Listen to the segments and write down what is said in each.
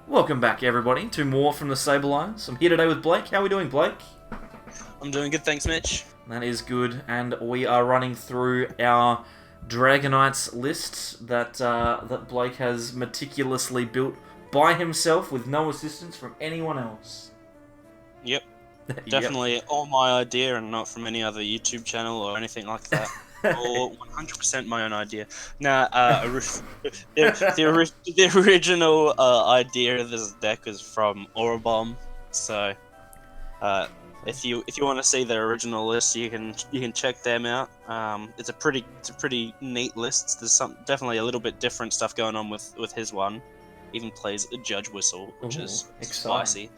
Welcome back, everybody, to more from the Sableyes. I'm here today with Blake. How are we doing, Blake? I'm doing good, thanks, Mitch. That is good, and we are running through our Dragonites list that Blake has meticulously built by himself with no assistance from anyone else. Yep, Yep. definitely all my idea and not from any other YouTube channel or anything like that. All 100% my own idea. Nah, the original idea of this deck is from Orabomb. So, uh, if you want to see their original list, you can check them out. It's a pretty neat list. There's definitely a little bit different stuff going on with his one. Even plays a Judge Whistle, which Ooh, is exciting. spicy.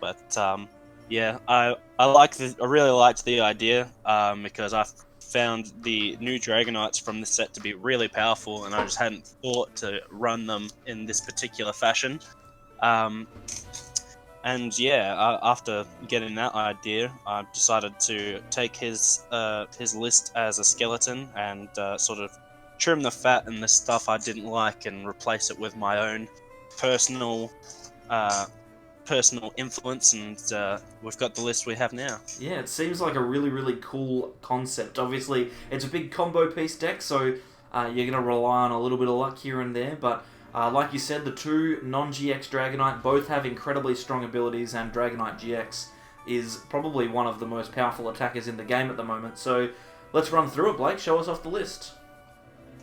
But yeah, I really liked the idea because I found the new Dragonites from this set to be really powerful, and I just hadn't thought to run them in this particular fashion. Um, and yeah, after getting that idea, I decided to take his list as a skeleton and sort of trim the fat and the stuff I didn't like and replace it with my own personal uh, personal influence, and we've got the list we have now. Yeah, it seems like a really, really cool concept. Obviously, it's a big combo piece deck, so you're going to rely on a little bit of luck here and there, but like you said, the two non-GX Dragonite both have incredibly strong abilities, and Dragonite GX is probably one of the most powerful attackers in the game at the moment. So let's run through it, Blake. Show us off the list.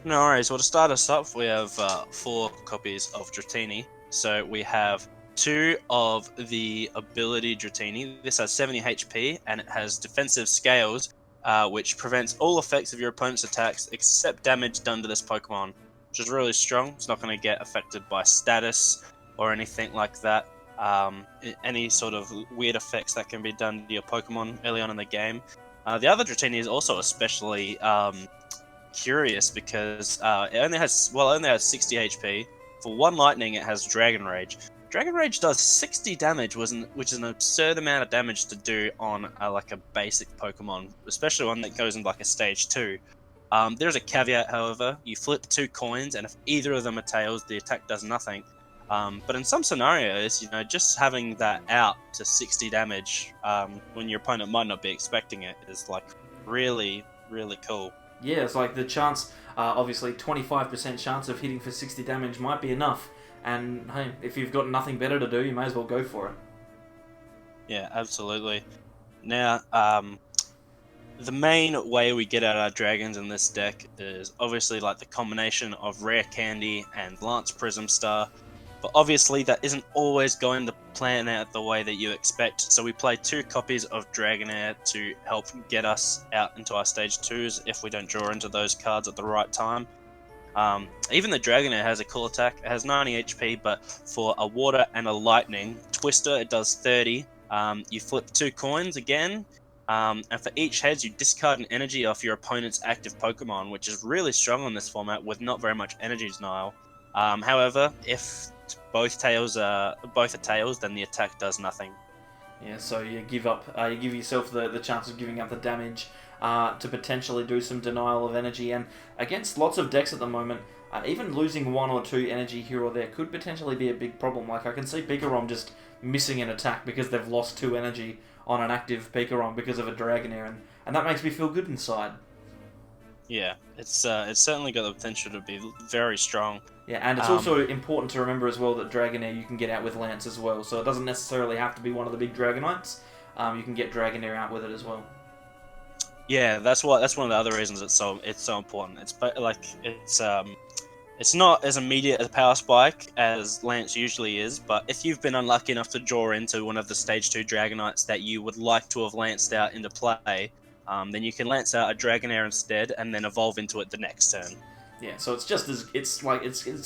No worries. Well, to start us off, we have 4 copies of Dratini. So we have 2 of the ability Dratini. This has 70 HP and it has defensive scales, which prevents all effects of your opponent's attacks except damage done to this Pokemon, which is really strong. It's not going to get affected by status or anything like that. Any sort of weird effects that can be done to your Pokemon early on in the game. The other Dratini is also especially curious because it only has 60 HP. For one lightning, it has Dragon Rage. Dragon Rage does 60 damage, which is an absurd amount of damage to do on like a basic Pokemon, especially one that goes in like a stage 2. There's a caveat, however. You flip 2 coins, and if either of them are tails, the attack does nothing. But in some scenarios, just having that out to 60 damage when your opponent might not be expecting it is like really, really cool. Yeah, it's like the chance, obviously 25% chance of hitting for 60 damage might be enough. And hey, if you've got nothing better to do, you may as well go for it. Yeah, absolutely. Now, the main way we get out our dragons in this deck is obviously like the combination of Rare Candy and Lance Prism Star, but obviously that isn't always going to plan out the way that you expect, so we play 2 copies of Dragonair to help get us out into our stage 2s if we don't draw into those cards at the right time. Even the Dragonair has a cool attack. It has 90 HP, but for a water and a lightning twister, it does 30. You flip 2 coins again, and for each heads, you discard an energy off your opponent's active Pokemon, which is really strong on this format with not very much energy denial. However, if both are tails, then the attack does nothing. Yeah, so you give yourself the chance of giving up the damage to potentially do some denial of energy. And against lots of decks at the moment, even losing 1 or 2 energy here or there could potentially be a big problem. Like I can see Pikarom just missing an attack because they've lost 2 energy on an active Pikarom because of a Dragonair, and that makes me feel good inside. Yeah, it's certainly got the potential to be very strong. Yeah, and it's Um, also important to remember as well that Dragonair you can get out with Lance as well, so it doesn't necessarily have to be one of the big Dragonites. You can get Dragonair out with it as well. Yeah, that's one of the other reasons it's so important. It's not as immediate a power spike as Lance usually is, but if you've been unlucky enough to draw into one of the stage 2 Dragonites that you would like to have lanced out into play, then you can lance out a Dragonair instead and then evolve into it the next turn. Yeah, so it's just as it's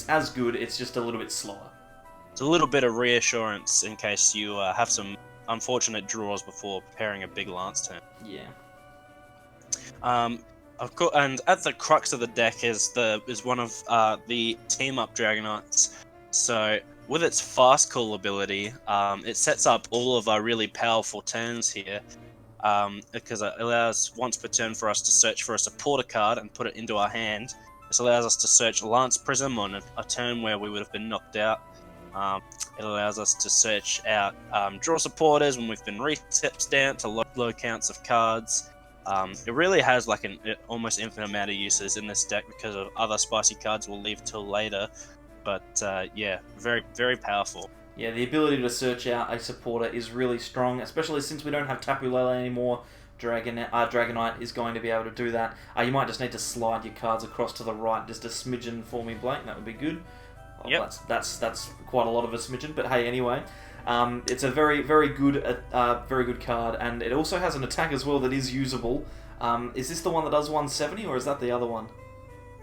as good. It's just a little bit slower. It's a little bit of reassurance in case you have some unfortunate draws before preparing a big lance turn. Yeah. Um, of course, and at the crux of the deck is one of the team up Dragonites. So with its fast call ability, it sets up all of our really powerful turns here. Because it allows once per turn for us to search for a supporter card and put it into our hand. This allows us to search Lance Prism on a turn where we would have been knocked out. It allows us to search out draw supporters when we've been reset stamped to low counts of cards. It really has like an almost infinite amount of uses in this deck because of other spicy cards we'll leave till later. But yeah, very, very powerful. Yeah, the ability to search out a supporter is really strong, especially since we don't have Tapu Lele anymore. Dragonite is going to be able to do that. You might just need to slide your cards across to the right just a smidgen for me, Blake. That would be good. Well, yep. That's quite a lot of a smidgen, but hey, anyway. It's a very good card, and it also has an attack as well that is usable. Is this the one that does 170, or is that the other one?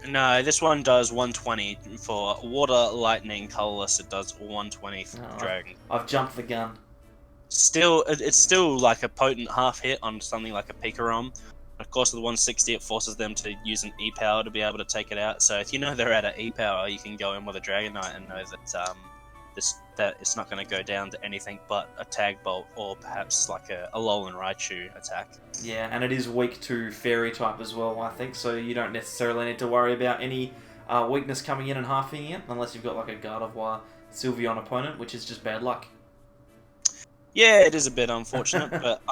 No, this one does 120 for water, lightning, colorless. It does 120 for dragon. I've jumped the gun. It's still like a potent half hit on something like a Pikarom. Of course, with the 160, it forces them to use an E-Power to be able to take it out. So if you know they're at an E-Power, you can go in with a Dragonite and know that that it's not going to go down to anything but a Tag Bolt or perhaps like a Alolan Raichu attack. Yeah, and it is weak to Fairy type as well, I think, so you don't necessarily need to worry about any weakness coming in and halving it, unless you've got like a Gardevoir Sylveon opponent, which is just bad luck. Yeah, it is a bit unfortunate, but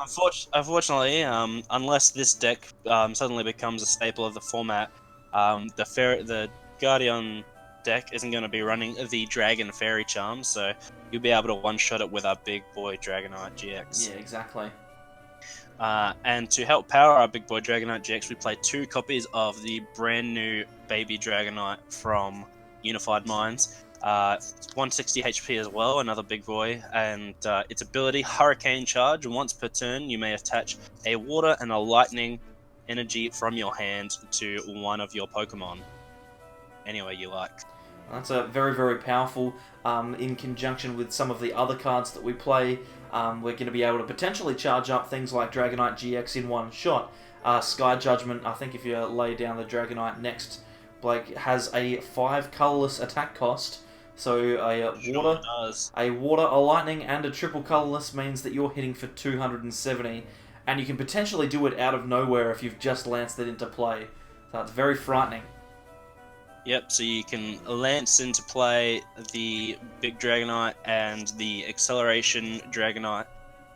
unfortunately, unless this deck suddenly becomes a staple of the format, the Guardian deck isn't going to be running the Dragon Fairy Charm, so you'll be able to one-shot it with our big boy Dragonite GX. Yeah, exactly. And to help power our big boy Dragonite GX, we play 2 copies of the brand new baby Dragonite from Unified Minds. 160 HP as well, another big boy, and its ability, Hurricane Charge. Once per turn, you may attach a water and a lightning energy from your hand to one of your Pokemon. Any way you like. That's a very powerful. In conjunction with some of the other cards that we play, we're going to be able to potentially charge up things like Dragonite GX in one shot. Sky Judgment, I think if you lay down the Dragonite next, Blake, has a 5 colorless attack cost. So a water, a lightning, and a triple colorless means that you're hitting for 270, and you can potentially do it out of nowhere if you've just lanced it into play. So it's very frightening. Yep, so you can lance into play the big Dragonite and the Acceleration Dragonite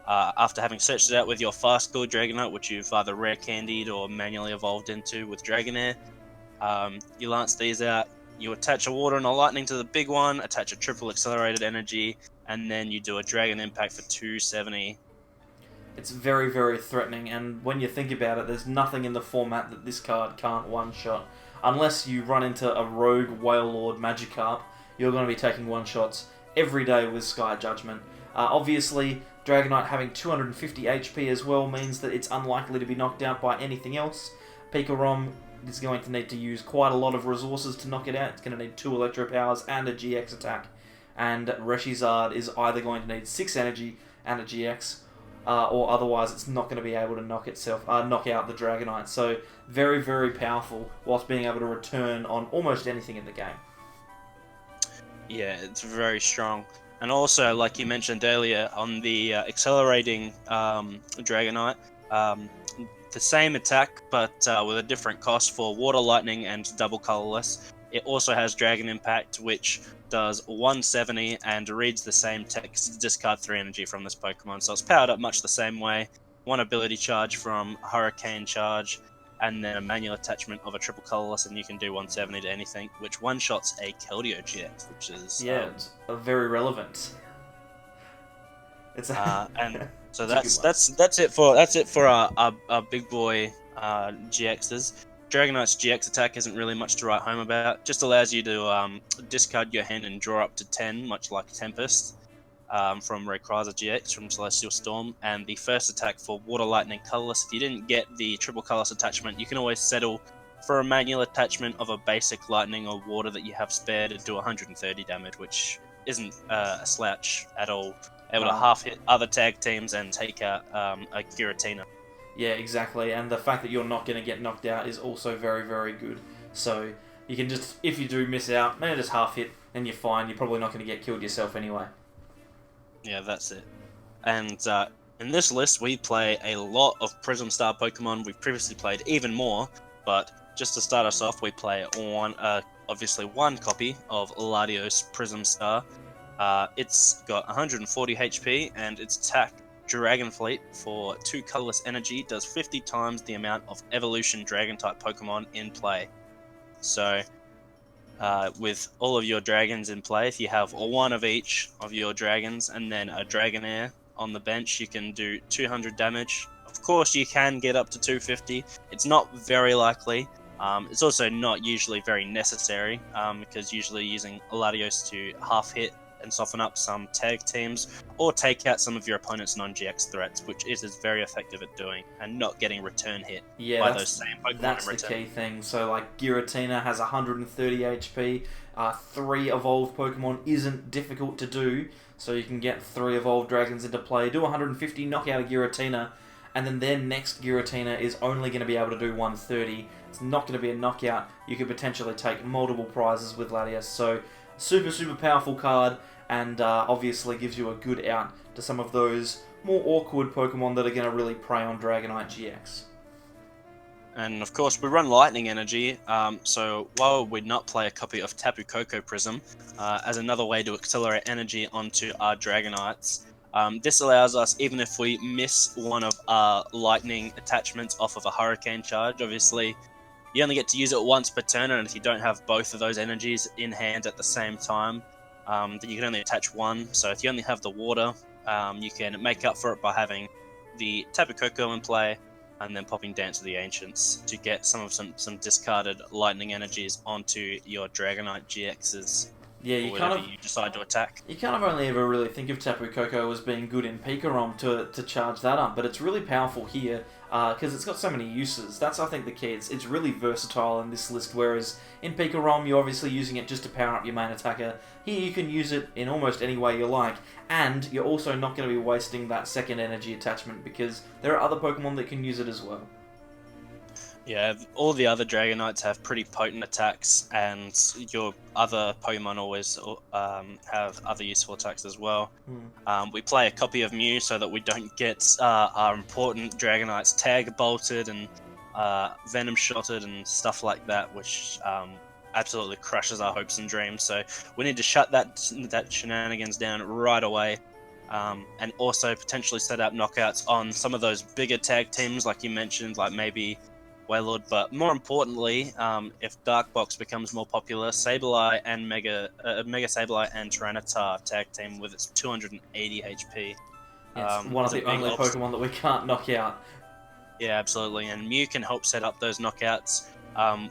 after having searched it out with your Fast School Dragonite, which you've either rare candied or manually evolved into with Dragonair. You lance these out, you attach a water and a lightning to the big one, attach a triple accelerated energy, and then you do a Dragon Impact for 270. It's very threatening, and when you think about it, there's nothing in the format that this card can't one-shot. Unless you run into a rogue Wailord Magikarp, you're going to be taking one-shots every day with Sky Judgment. Obviously, Dragonite having 250 HP as well means that it's unlikely to be knocked out by anything else. Pikarom is going to need to use quite a lot of resources to knock it out. It's going to need 2 Electro Powers and a GX attack. And Reshizard is either going to need 6 energy and a GX, or otherwise it's not going to be able to knock out the Dragonite. So very powerful, whilst being able to return on almost anything in the game. Yeah, it's very strong. And also, like you mentioned earlier, on the accelerating Dragonite, the same attack, but with a different cost for water, lightning, and double colorless. It also has Dragon Impact, which does 170 and reads the same text to discard 3 energy from this Pokemon. So it's powered up much the same way. 1 ability charge from Hurricane Charge, and then a manual attachment of a triple colorless, and you can do 170 to anything, which one-shots a Keldeo GX, which is it's very relevant. It's and so that's it for our big boy GXs. Dragonite's GX attack isn't really much to write home about. Just allows you to discard your hand and draw up to 10, much like Tempest from Rayquaza GX from Celestial Storm. And the first attack for Water, Lightning, Colorless. If you didn't get the triple colorless attachment, you can always settle for a manual attachment of a basic Lightning or Water that you have spared to do 130 damage, which isn't a slouch at all. Able to half hit other tag teams and take out a Giratina. Yeah, exactly, and the fact that you're not going to get knocked out is also very good. So you can just, if you do miss out, maybe just half hit, and you're fine. You're probably not going to get killed yourself anyway. Yeah, that's it. And in this list, we play a lot of Prism Star Pokemon. We've previously played even more, but just to start us off, we play obviously one copy of Latios Prism Star. It's got 140 HP, and its attack, Dragon Fleet, for 2 colorless energy, does 50 times the amount of evolution dragon type Pokemon in play. So, with all of your dragons in play, if you have one of each of your dragons and then a Dragonair on the bench, you can do 200 damage. Of course, you can get up to 250. It's not very likely. It's also not usually very necessary, because usually using Latios to half hit and soften up some tag teams, or take out some of your opponent's non-GX threats, which it is very effective at doing, and not getting return hit by those same Pokemon that's in return. the key thing. So like Giratina has 130 HP, 3 evolved Pokemon isn't difficult to do, so you can get 3 evolved dragons into play, do 150, knock out a Giratina, and then their next Giratina is only going to be able to do 130. It's not going to be a knockout. You could potentially take multiple prizes with Latias, so super powerful card, and obviously gives you a good out to some of those more awkward Pokemon that are going to really prey on Dragonite GX. And of course, we run Lightning Energy, so while we'd not play a copy of Tapu Koko Prism as another way to accelerate energy onto our Dragonites, this allows us, even if we miss one of our Lightning attachments off of a Hurricane Charge, obviously, you only get to use it once per turn, and if you don't have both of those energies in hand at the same time, then you can only attach one. So if you only have the water, you can make up for it by having the Tapu Koko in play, and then popping Dance of the Ancients to get some discarded lightning energies onto your Dragonite GXs. Yeah, you decide to attack. You kind of only ever really think of Tapu Koko as being good in Pikarom to charge that up, but it's really powerful here because it's got so many uses. That's, I think, the key. It's really versatile in this list, whereas in Pikarom you're obviously using it just to power up your main attacker. Here you can use it in almost any way you like, and you're also not going to be wasting that second energy attachment because there are other Pokemon that can use it as well. Yeah, all the other Dragonites have pretty potent attacks, and your other Pokemon always have other useful attacks as well. We play a copy of Mew so that we don't get our important Dragonites tag bolted and venom shotted and stuff like that, which absolutely crushes our hopes and dreams. So we need to shut that shenanigans down right away. And also potentially set up knockouts on some of those bigger tag teams, like you mentioned, like maybe Wailord, but more importantly, if Dark Box becomes more popular, Sableye and Mega Sableye and Tyranitar tag team with its 280 HP. It's one of the only Pokemon that we can't knock out. Yeah, absolutely, and Mew can help set up those knockouts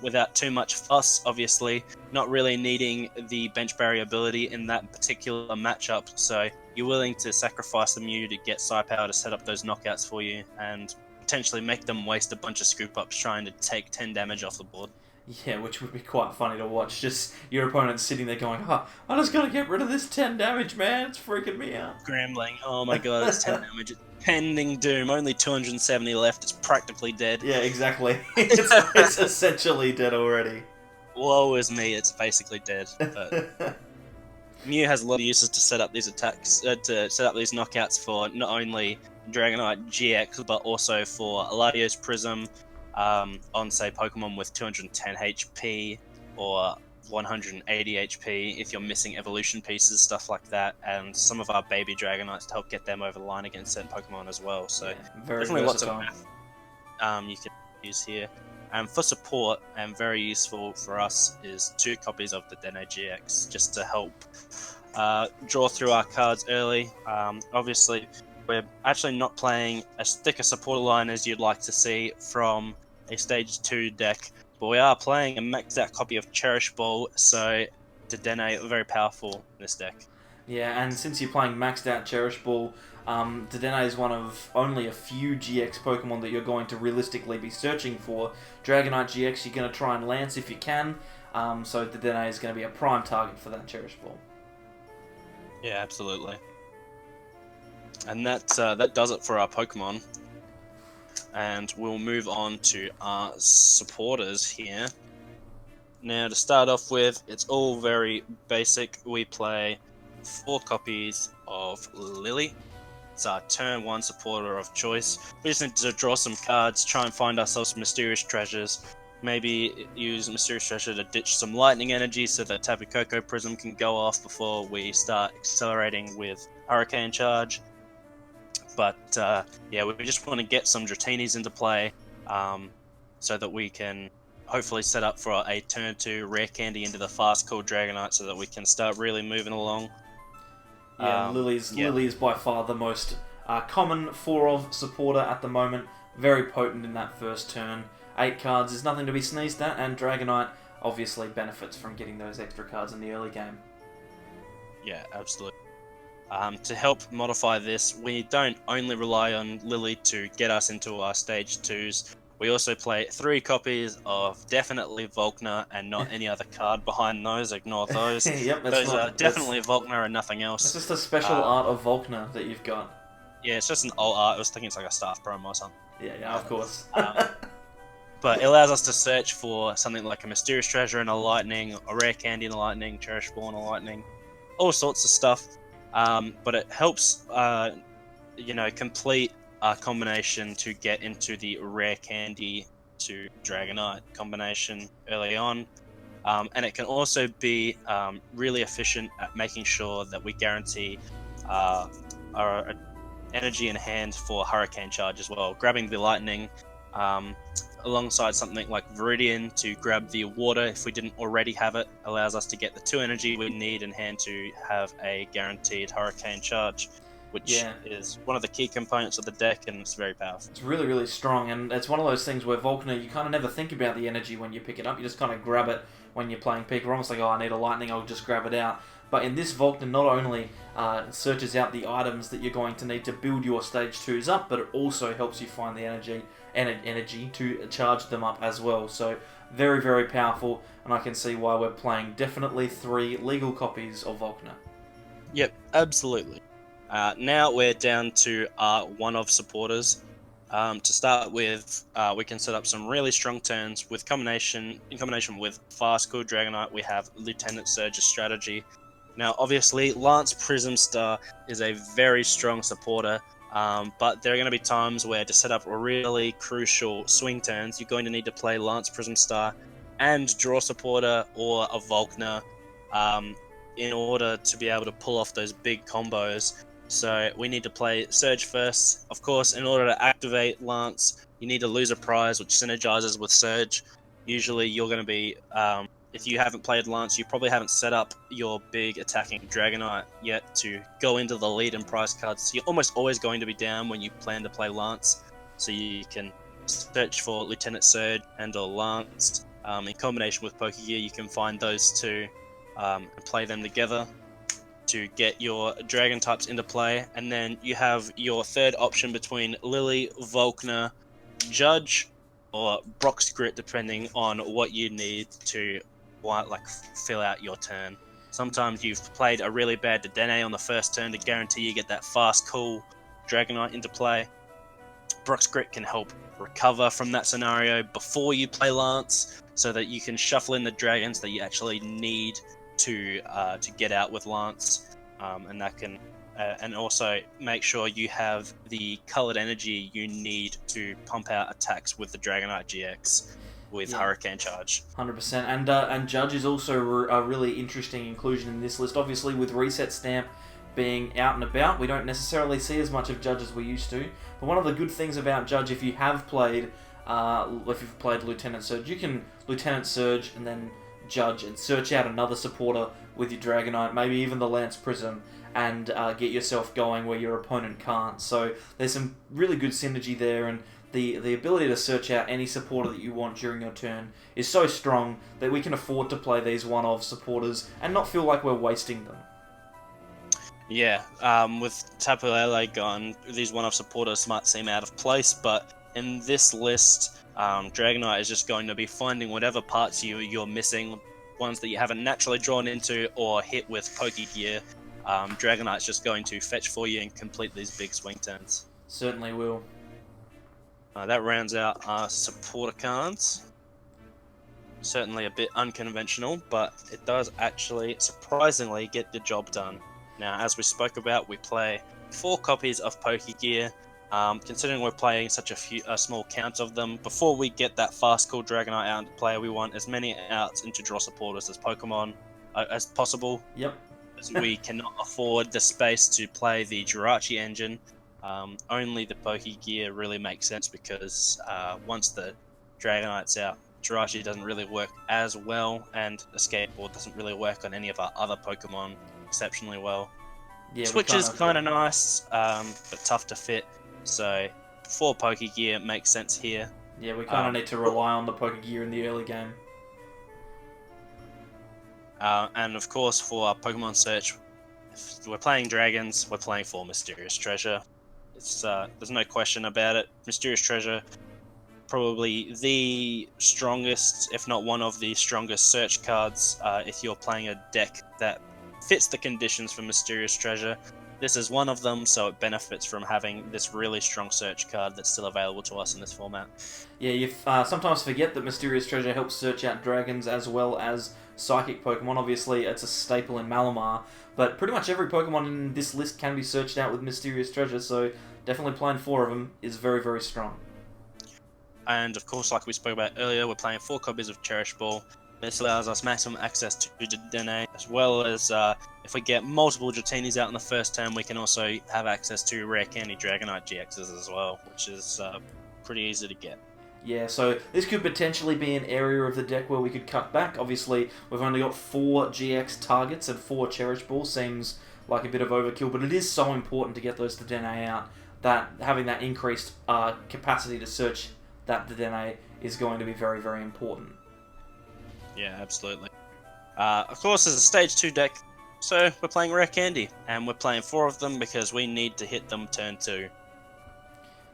without too much fuss, obviously, not really needing the bench barrier ability in that particular matchup, so you're willing to sacrifice the Mew to get Psy Power to set up those knockouts for you, and potentially make them waste a bunch of scoop ups trying to take 10 damage off the board. Yeah, which would be quite funny to watch. Just your opponent sitting there going, "Oh, I just gotta get rid of this 10 damage, man. It's freaking me out." Scrambling. Oh my god, it's 10 damage. It's pending doom. Only 270 left. It's practically dead. Yeah, exactly. It's essentially dead already. Woe is me. It's basically dead. But Mew has a lot of uses to set up these attacks, to set up these knockouts for not only Dragonite GX, but also for Latios Prism on, say, Pokemon with 210 HP or 180 HP if you're missing evolution pieces, stuff like that, and some of our baby Dragonites to help get them over the line against certain Pokemon as well. So yeah, very definitely versatile. lots of math you can use here. And for support, and very useful for us, is 2 copies of the Deno GX, just to help draw through our cards early. Obviously, we're actually not playing as thick a supporter line as you'd like to see from a Stage 2 deck, but we are playing a maxed out copy of Cherish Ball, so Dedenne are very powerful in this deck. Yeah, and since you're playing maxed out Cherish Ball, Dedenne is one of only a few GX Pokemon that you're going to realistically be searching for. Dragonite GX you're going to try and lance if you can, so Dedenne is going to be a prime target for that Cherish Ball. Yeah, absolutely. And that does it for our Pokemon. And we'll move on to our supporters here. Now, to start off with, it's all very basic. We play 4 copies of Lily. It's our turn 1 supporter of choice. We just need to draw some cards, try and find ourselves some mysterious treasures, maybe use Mysterious Treasure to ditch some lightning energy so that Tapu Koko Prism can go off before we start accelerating with Hurricane Charge. But yeah, we just want to get some Dratinis into play so that we can hopefully set up for a turn 2 rare candy into the fast cool Dragonite so that we can start really moving along. Yeah, Lily is by far the most common 4-of supporter at the moment. Very potent in that first turn. 8 cards is nothing to be sneezed at, and Dragonite obviously benefits from getting those extra cards in the early game. Yeah, absolutely. To help modify this, we don't only rely on Lily to get us into our stage 2s. We also play 3 copies of definitely Volkner and not any other card behind those. Ignore those. Yep, those are definitely Volkner and nothing else. It's just a special art of Volkner that you've got. Yeah, it's just an alt art. I was thinking it's like a staff promo or something. Yeah, of course. But it allows us to search for something like a Mysterious Treasure and a Lightning, a Rare Candy and a Lightning, Cherish Ball and a Lightning, all sorts of stuff. But it helps, complete a combination to get into the Rare Candy to Dragonite combination early on. And it can also be really efficient at making sure that we guarantee our energy in hand for Hurricane Charge as well. Grabbing the Lightning alongside something like Viridian to grab the water if we didn't already have it allows us to get the 2 energy we need in hand to have a guaranteed Hurricane Charge, which is one of the key components of the deck, and it's very powerful. It's really, really strong, and it's one of those things where Volkner, you kind of never think about the energy when you pick it up. You just kind of grab it when you're playing Pick. We're almost like, oh, I need a Lightning, I'll just grab it out. But in this, Volkner not only searches out the items that you're going to need to build your stage 2s up, but it also helps you find the energy to charge them up as well. So very, very powerful, and I can see why we're playing definitely 3 legal copies of Volkner. Yep, absolutely. Now we're down to our 1-of supporters. To start with, we can set up some really strong turns with in combination with Fast Cool Dragonite. We have Lieutenant Surge's strategy. Now, obviously, Lance Prism Star is a very strong supporter, but there are going to be times where to set up really crucial swing turns, you're going to need to play Lance Prism Star and Draw Supporter or a Volkner in order to be able to pull off those big combos. So we need to play Surge first. Of course, in order to activate Lance, you need to lose a prize, which synergizes with Surge. Usually you're going to be, if you haven't played Lance, you probably haven't set up your big attacking Dragonite yet to go into the lead in prize cards. So you're almost always going to be down when you plan to play Lance. So you can search for Lieutenant Surge and or Lance. In combination with Pokegear, you can find those 2 and play them together to get your dragon types into play. And then you have your third option between Lily, Volkner, Judge, or Brock's Grit, depending on what you need to fill out your turn. Sometimes you've played a really bad Dedenne on the first turn to guarantee you get that fast, cool Dragonite into play. Brock's Grit can help recover from that scenario before you play Lance, so that you can shuffle in the dragons that you actually need to get out with Lance, and that can and also make sure you have the colored energy you need to pump out attacks with the Dragonite GX with Hurricane Charge. 100%, and Judge is also a really interesting inclusion in this list. Obviously, with Reset Stamp being out and about, we don't necessarily see as much of Judge as we used to. But one of the good things about Judge, if you've played Lieutenant Surge, you can Lieutenant Surge and then Judge and search out another supporter with your Dragonite, maybe even the Lance Prism, and get yourself going where your opponent can't. So there's some really good synergy there, and the ability to search out any supporter that you want during your turn is so strong that we can afford to play these 1-of supporters and not feel like we're wasting them. Yeah, with Tapu Lele gone, these 1-of supporters might seem out of place, but in this list, Dragonite is just going to be finding whatever parts you're missing, ones that you haven't naturally drawn into or hit with Pokegear. Dragonite's just going to fetch for you and complete these big swing turns. Certainly will. That rounds out our supporter cards. Certainly a bit unconventional, but it does actually surprisingly get the job done. Now, as we spoke about, we play 4 copies of Pokegear. Considering we're playing such a small count of them, before we get that fast cool Dragonite out into play, we want as many outs into draw supporters as Pokemon as possible. Yep. As we cannot afford the space to play the Jirachi engine. Only the Pokegear really makes sense because once the Dragonite's out, Jirachi doesn't really work as well, and the skateboard doesn't really work on any of our other Pokemon exceptionally well. Yeah, Switch is kind of nice, but tough to fit. So 4 Pokegear makes sense here. Yeah, we kind of need to rely on the Pokegear in the early game. And of course, for our Pokemon search, if we're playing dragons, we're playing for Mysterious Treasure. It's there's no question about it. Mysterious Treasure, probably the strongest, if not one of the strongest search cards. If you're playing a deck that fits the conditions for Mysterious Treasure, this is one of them, so it benefits from having this really strong search card that's still available to us in this format. Yeah, you sometimes forget that Mysterious Treasure helps search out dragons as well as psychic Pokemon. Obviously, it's a staple in Malamar, but pretty much every Pokemon in this list can be searched out with Mysterious Treasure, so definitely playing 4 of them is very, very strong. And of course, like we spoke about earlier, we're playing 4 copies of Cherish Ball. This allows us maximum access to Dedenne, as well as if we get multiple Dratinis out in the first turn, we can also have access to Rare Candy Dragonite GXs as well, which is pretty easy to get. Yeah, so this could potentially be an area of the deck where we could cut back. Obviously, we've only got 4 GX targets and 4 Cherish Ball. Seems like a bit of overkill, but it is so important to get those Dedenne out that having that increased capacity to search that Dedenne is going to be very, very important. Yeah, absolutely. Of course, there's a Stage 2 deck, so we're playing Rare Candy, and we're playing 4 of them because we need to hit them turn 2.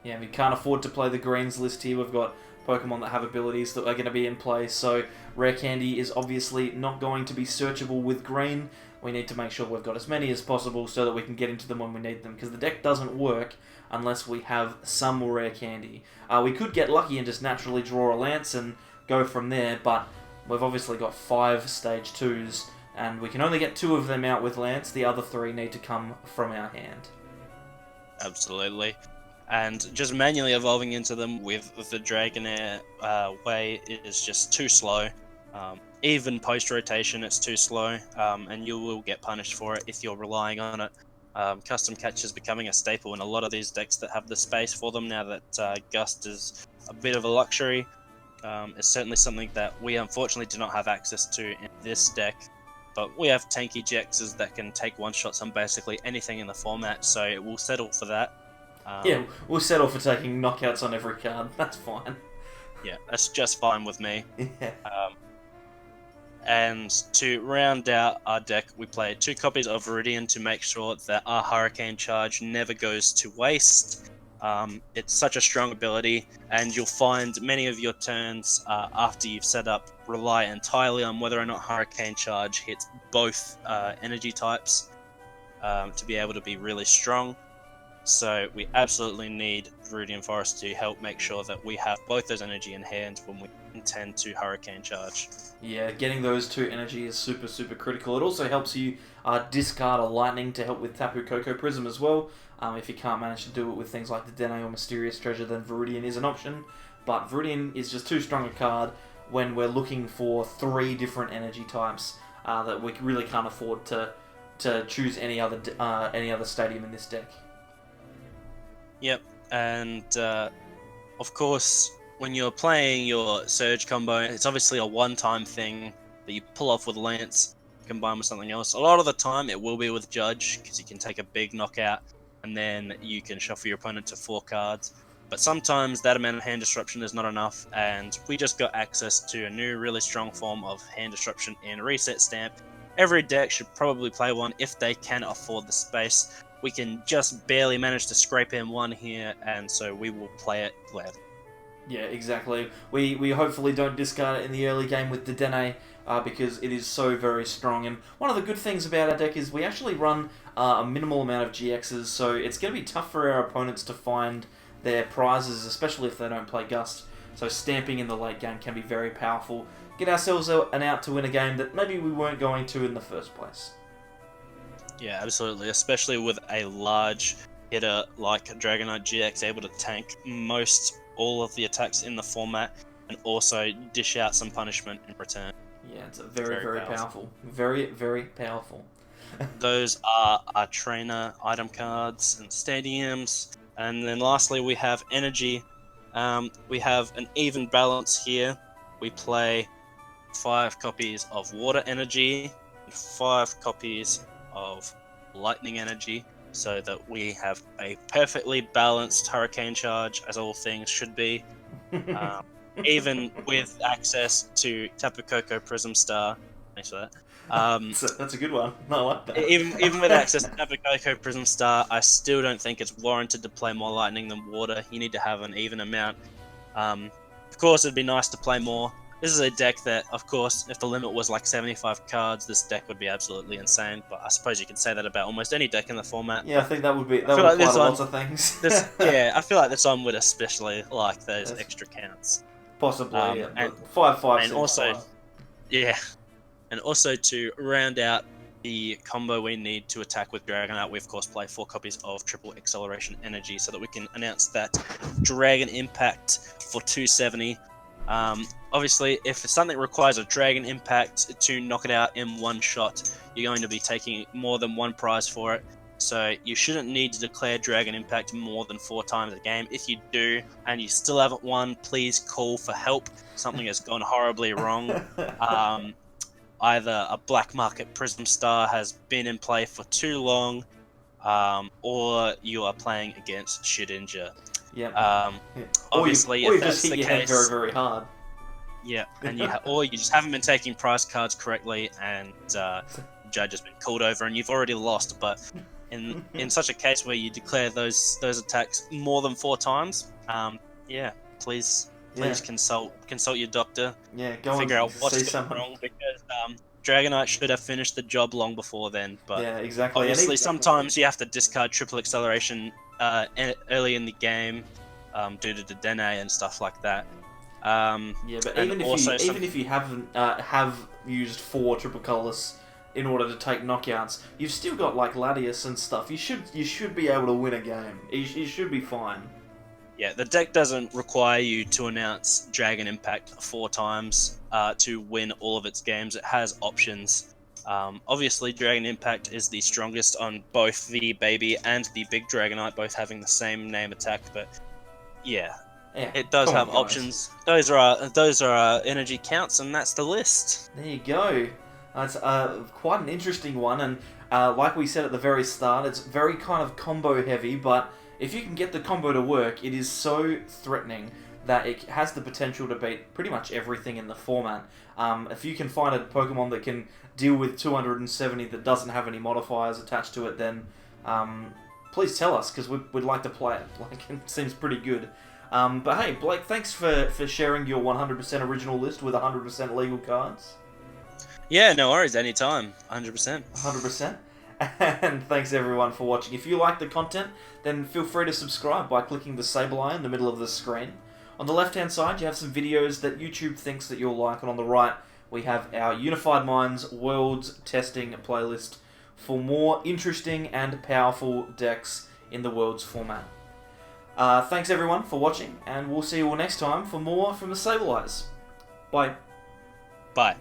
Yeah, we can't afford to play the greens list here. We've got Pokemon that have abilities that are going to be in play, so Rare Candy is obviously not going to be searchable with green. We need to make sure we've got as many as possible so that we can get into them when we need them, because the deck doesn't work unless we have some Rare Candy. We could get lucky and just naturally draw a Lance and go from there, but we've obviously got 5 Stage 2s, and we can only get 2 of them out with Lance. The other 3 need to come from our hand. Absolutely. And just manually evolving into them with the Dragonair way is just too slow. Even post-rotation, it's too slow, and you will get punished for it if you're relying on it. Custom catch is becoming a staple in a lot of these decks that have the space for them now that Gust is a bit of a luxury. It's certainly something that we unfortunately do not have access to in this deck, but we have tanky GXs that can take one-shots on basically anything in the format, so it will settle for that. Yeah, we'll settle for taking knockouts on every card. That's fine. Yeah, that's just fine with me. Yeah. And to round out our deck, we play 2 copies of Viridian to make sure that our Hurricane Charge never goes to waste. It's such a strong ability, and you'll find many of your turns after you've set up rely entirely on whether or not Hurricane Charge hits both energy types to be able to be really strong. So we absolutely need Viridian Forest to help make sure that we have both those energy in hand when we intend to Hurricane Charge. Yeah, getting those 2 energy is super, super critical. It also helps you discard a Lightning to help with Tapu Koko Prism as well. If you can't manage to do it with things like the Dedenne or Mysterious Treasure, then Viridian is an option. But Viridian is just too strong a card when we're looking for 3 different energy types that we really can't afford to choose any other stadium in this deck. Yep, and of course, when you're playing your Surge combo, it's obviously a one-time thing that you pull off with Lance, combine with something else. A lot of the time, it will be with Judge, because you can take a big knockout, and then you can shuffle your opponent to 4 cards. But sometimes that amount of hand disruption is not enough, and we just got access to a new, really strong form of hand disruption in Reset Stamp. Every deck should probably play one if they can afford the space. We can just barely manage to scrape in one here, and so we will play it gladly. Yeah, exactly. We hopefully don't discard it in the early game with Dedenne because it is so very strong. And one of the good things about our deck is we actually run a minimal amount of GXs, so it's going to be tough for our opponents to find their prizes, especially if they don't play Gust. So stamping in the late game can be very powerful. Get ourselves an out to win a game that maybe we weren't going to in the first place. Yeah, absolutely, especially with a large hitter like Dragonite GX able to tank all of the attacks in the format and also dish out some punishment in return. Yeah, it's a very powerful. Very powerful. Those are our trainer item cards and stadiums. And then lastly, we have energy. We have an even balance here. We play 5 copies of water energy and 5 copies of lightning energy, so that we have a perfectly balanced hurricane charge, as all things should be. Even with access to Tapu Koko Prism Star. Thanks for that. That's a good one. I like that. Even with access to Tapu Koko Prism Star, I still don't think it's warranted to play more lightning than water. You need to have an even amount. Of course, it'd be nice to play more. This is a deck that, of course, if the limit was like 75 cards, this deck would be absolutely insane. But I suppose you could say that about almost any deck in the format. Yeah, I think that would apply to lots of things. Yeah, I feel like this one would especially like those extra counts. Possibly, yeah. And 5/5. And also, fine. Yeah, and also to round out the combo we need to attack with Dragonite, we of course play 4 copies of Triple Acceleration Energy so that we can announce that Dragon Impact for 270. Obviously, if something requires a Dragon Impact to knock it out in one shot, you're going to be taking more than one prize for it. So you shouldn't need to declare Dragon Impact more than 4 times a game. If you do, and you still haven't won, please call for help. Something has gone horribly wrong. Either a black market Prism Star has been in play for too long, or you are playing against Shedinja. Yeah. Obviously, or you if that's just hit the your case, head very hard. Yeah, and or you just haven't been taking prize cards correctly, and judge has been called over, and you've already lost. But in such a case where you declare those attacks more than 4 times, please consult your doctor. Yeah, go figure and out what's see going someone. wrong, because Dragonite should have finished the job long before then. But yeah, exactly. obviously, sometimes you have to discard Triple Acceleration early in the game due to the Dene and stuff like that. Yeah, but even if you haven't have used 4 Triple Colors in order to take knockouts, you've still got like Latias and stuff. You should be able to win a game. You should be fine. Yeah, the deck doesn't require you to announce Dragon Impact 4 times to win all of its games. It has options. Obviously, Dragon Impact is the strongest on both the Baby and the Big Dragonite, both having the same name attack. But yeah, it does have options. Those are our energy counts, and that's the list. There you go. That's quite an interesting one, and like we said at the very start, it's very kind of combo heavy, but if you can get the combo to work, it is so threatening that it has the potential to beat pretty much everything in the format. If you can find a Pokemon that can deal with 270 that doesn't have any modifiers attached to it, then please tell us, because we'd like to play it. Like, it seems pretty good. But hey, Blake, thanks for sharing your 100% original list with 100% legal cards. Yeah, no worries, anytime. 100%. 100%. And thanks everyone for watching. If you like the content, then feel free to subscribe by clicking the sable eye in the middle of the screen. On the left hand side, you have some videos that YouTube thinks that you'll like, and on the right, we have our Unified Minds Worlds Testing playlist for more interesting and powerful decks in the Worlds format. Thanks everyone for watching, and we'll see you all next time for more from the Sable Eyes. Bye. Bye.